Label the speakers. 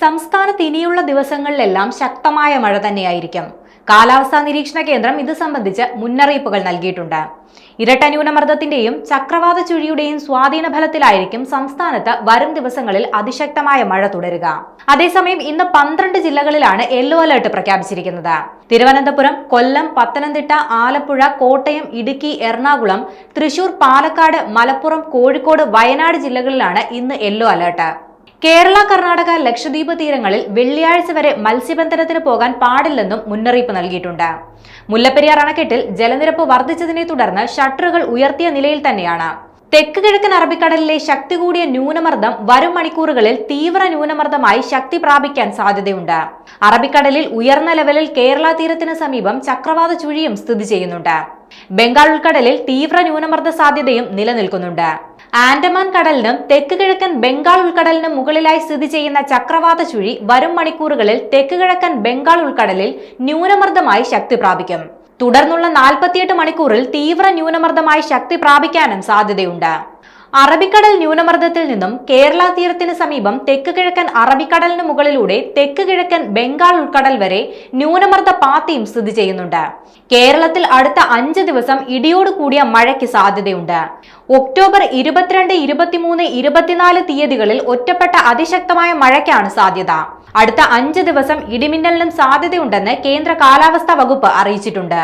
Speaker 1: സംസ്ഥാനത്ത് ഇനിയുള്ള ദിവസങ്ങളിലെല്ലാം ശക്തമായ മഴ തന്നെയായിരിക്കും. കാലാവസ്ഥാ നിരീക്ഷണ കേന്ദ്രം ഇത് സംബന്ധിച്ച് മുന്നറിയിപ്പുകൾ നൽകിയിട്ടുണ്ട്. ഇരട്ട ന്യൂനമർദ്ദത്തിന്റെയും ചക്രവാത ചുഴിയുടെയും സ്വാധീന ഫലത്തിലായിരിക്കും സംസ്ഥാനത്ത് വരും ദിവസങ്ങളിൽ അതിശക്തമായ മഴ തുടരുക. അതേസമയം ഇന്ന് 12 ജില്ലകളിലാണ് യെല്ലോ അലർട്ട് പ്രഖ്യാപിച്ചിരിക്കുന്നത്. തിരുവനന്തപുരം, കൊല്ലം, പത്തനംതിട്ട, ആലപ്പുഴ, കോട്ടയം, ഇടുക്കി, എറണാകുളം, തൃശൂർ, പാലക്കാട്, മലപ്പുറം, കോഴിക്കോട്, വയനാട് ജില്ലകളിലാണ് ഇന്ന് യെല്ലോ അലർട്ട്. കേരള, കർണാടക, ലക്ഷദ്വീപ് തീരങ്ങളിൽ വെള്ളിയാഴ്ച വരെ മത്സ്യബന്ധനത്തിന് പോകാൻ പാടില്ലെന്നും മുന്നറിയിപ്പ് നൽകിയിട്ടുണ്ട്. മുല്ലപ്പെരിയാർ അണക്കെട്ടിൽ ജലനിരപ്പ് വർദ്ധിച്ചതിനെ തുടർന്ന് ഷട്ടറുകൾ ഉയർത്തിയ നിലയിൽ തന്നെയാണ്. തെക്ക് കിഴക്കൻ അറബിക്കടലിലെ ശക്തി കൂടിയ ന്യൂനമർദ്ദം വരും മണിക്കൂറുകളിൽ തീവ്ര ന്യൂനമർദ്ദമായി ശക്തി പ്രാപിക്കാൻ സാധ്യതയുണ്ട്. അറബിക്കടലിൽ ഉയർന്ന ലെവലിൽ കേരള തീരത്തിന് സമീപം ചക്രവാത ചുഴിയും സ്ഥിതി ചെയ്യുന്നുണ്ട്. ബംഗാൾ ഉൾക്കടലിൽ തീവ്ര ന്യൂനമർദ്ദ സാധ്യതയും നിലനിൽക്കുന്നുണ്ട്. ആൻഡമാൻ കടലിനും തെക്ക് കിഴക്കൻ ബംഗാൾ ഉൾക്കടലിനും മുകളിലായി സ്ഥിതി ചെയ്യുന്ന ചക്രവാത ചുഴി വരും മണിക്കൂറുകളിൽ തെക്ക് കിഴക്കൻ ബംഗാൾ ഉൾക്കടലിൽ ന്യൂനമർദ്ദമായി ശക്തി പ്രാപിക്കും. തുടർന്നുള്ള 48 മണിക്കൂറിൽ തീവ്ര ന്യൂനമർദ്ദമായി ശക്തി പ്രാപിക്കാനും സാധ്യതയുണ്ട്. അറബിക്കടൽ ന്യൂനമർദ്ദത്തിൽ നിന്നും കേരള തീരത്തിന് സമീപം തെക്ക് കിഴക്കൻ അറബിക്കടലിന് മുകളിലൂടെ തെക്ക് കിഴക്കൻ ബംഗാൾ ഉൾക്കടൽ വരെ ന്യൂനമർദ്ദ പാത്തിയും സ്ഥിതി ചെയ്യുന്നുണ്ട്. കേരളത്തിൽ അടുത്ത 5 ദിവസം ഇടിയോട് കൂടിയ മഴയ്ക്ക് സാധ്യതയുണ്ട്. ഒക്ടോബർ 22, 23, 24 തീയതികളിൽ ഒറ്റപ്പെട്ട അതിശക്തമായ മഴയ്ക്കാണ് സാധ്യത. അടുത്ത 5 ദിവസം ഇടിമിന്നലിനും സാധ്യതയുണ്ടെന്ന് കേന്ദ്ര കാലാവസ്ഥാ വകുപ്പ് അറിയിച്ചിട്ടുണ്ട്.